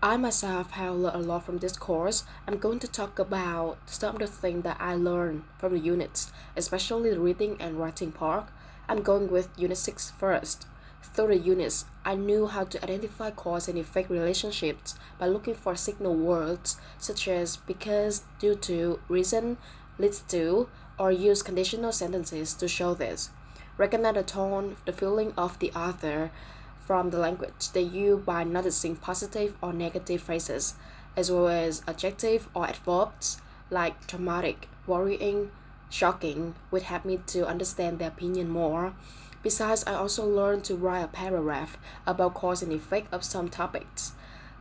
I myself have learned a lot from this course. I'm going to talk about some of the things that I learned from the units, especially the reading and writing part. I'm going with Unit 6 first. Through the units, I knew how to identify cause and effect relationships by looking for signal words such as because, due to, reason, leads to, or use conditional sentences to show this. Recognize the tone, the feeling of the author from the language they use by noticing positive or negative phrases, as well as adjective or adverbs like dramatic, worrying, shocking, would help me to understand their opinion more. Besides, I also learned to write a paragraph about cause and effect of some topics.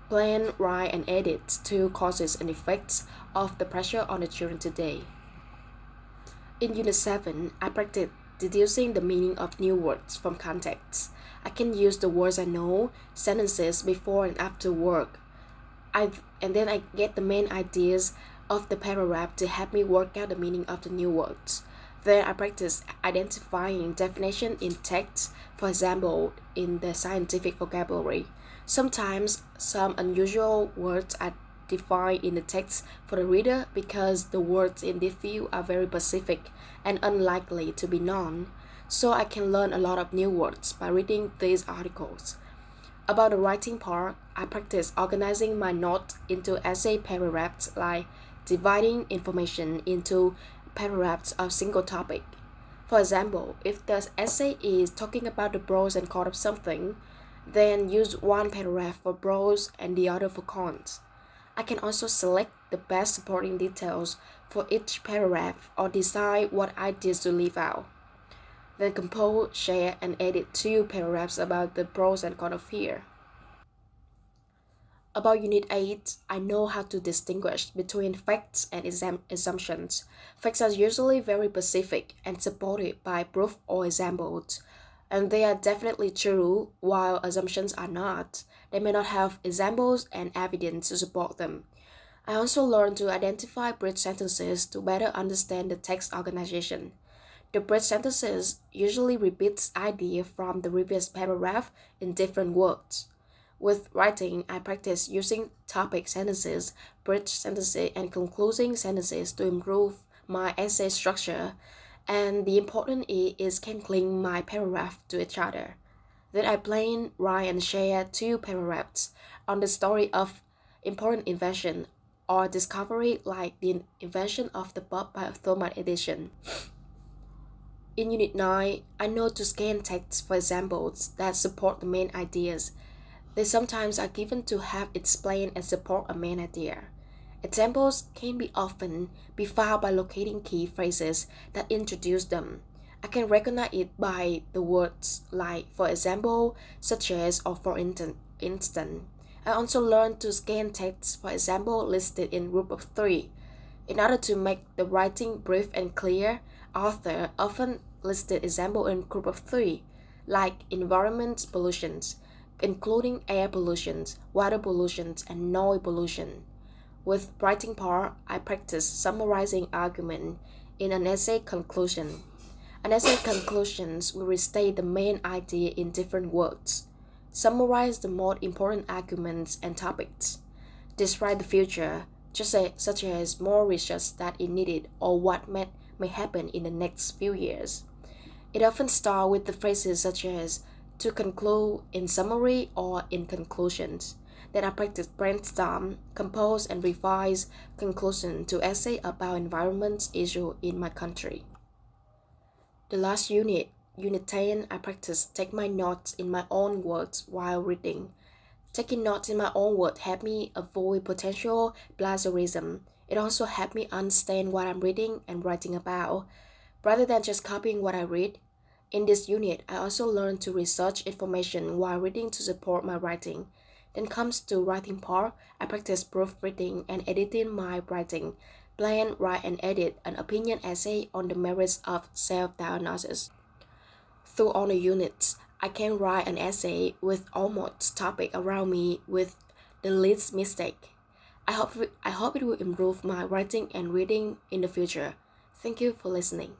Plan, write, and edit two causes and effects of the pressure on the children today. In Unit 7, I practiced deducing the meaning of new words from context. I can use the words I know, sentences before and after work. And then I get the main ideas of the paragraph to help me work out the meaning of the new words. Then I practice identifying definition in text, for example, in the scientific vocabulary. Sometimes some unusual words are defined in the text for the reader because the words in this field are very specific and unlikely to be known. So I can learn a lot of new words by reading these articles. About the writing part, I practice organizing my notes into essay paragraphs like dividing information into paragraphs of single topic. For example, if the essay is talking about the pros and cons of something, then use one paragraph for pros and the other for cons. I can also select the best supporting details for each paragraph or decide what ideas to leave out. Then compose, share, and edit two paragraphs about the pros and cons of fear. About Unit 8, I know how to distinguish between facts and assumptions. Facts are usually very specific and supported by proof or examples, and they are definitely true, while assumptions are not. They may not have examples and evidence to support them. I also learned to identify bridge sentences to better understand the text organization. The bridge sentences usually repeats idea from the previous paragraph in different words. With writing, I practice using topic sentences, bridge sentences, and concluding sentences to improve my essay structure. And the important is can link my paragraph to each other. Then I plan, write, and share two paragraphs on the story of important invention or discovery like the invention of the bulb by Thomas Edison. In Unit 9, I know to scan text for examples that support the main ideas. They sometimes are given to help explain and support a main idea. Examples can be often be found by locating key phrases that introduce them. I can recognize it by the words like for example, such as, or for instance. I also learned to scan text for example listed in group of 3. In order to make the writing brief and clear, author often listed example in group of 3, like environment pollutions, including air pollution, water pollution, and noise pollution. With writing part, I practice summarizing argument in an essay conclusion. An essay conclusions will restate the main idea in different words. Summarize the most important arguments and topics. Describe the future, such as more research that is needed or what may happen in the next few years. It often starts with the phrases such as to conclude, in summary, or in conclusions. Then I practice brainstorm, compose, and revise conclusion to essay about environment issue in my country. The last unit, Unit 10, I practice take my notes in my own words while reading. Taking notes in my own words help me avoid potential plagiarism. It also helped me understand what I'm reading and writing about, rather than just copying what I read. In this unit, I also learned to research information while reading to support my writing. Then comes to writing part, I practice proofreading and editing my writing, plan, write, and edit an opinion essay on the merits of self-diagnosis. Through all the units, I can write an essay with almost topic around me with the least mistake. I hope it will improve my writing and reading in the future. Thank you for listening.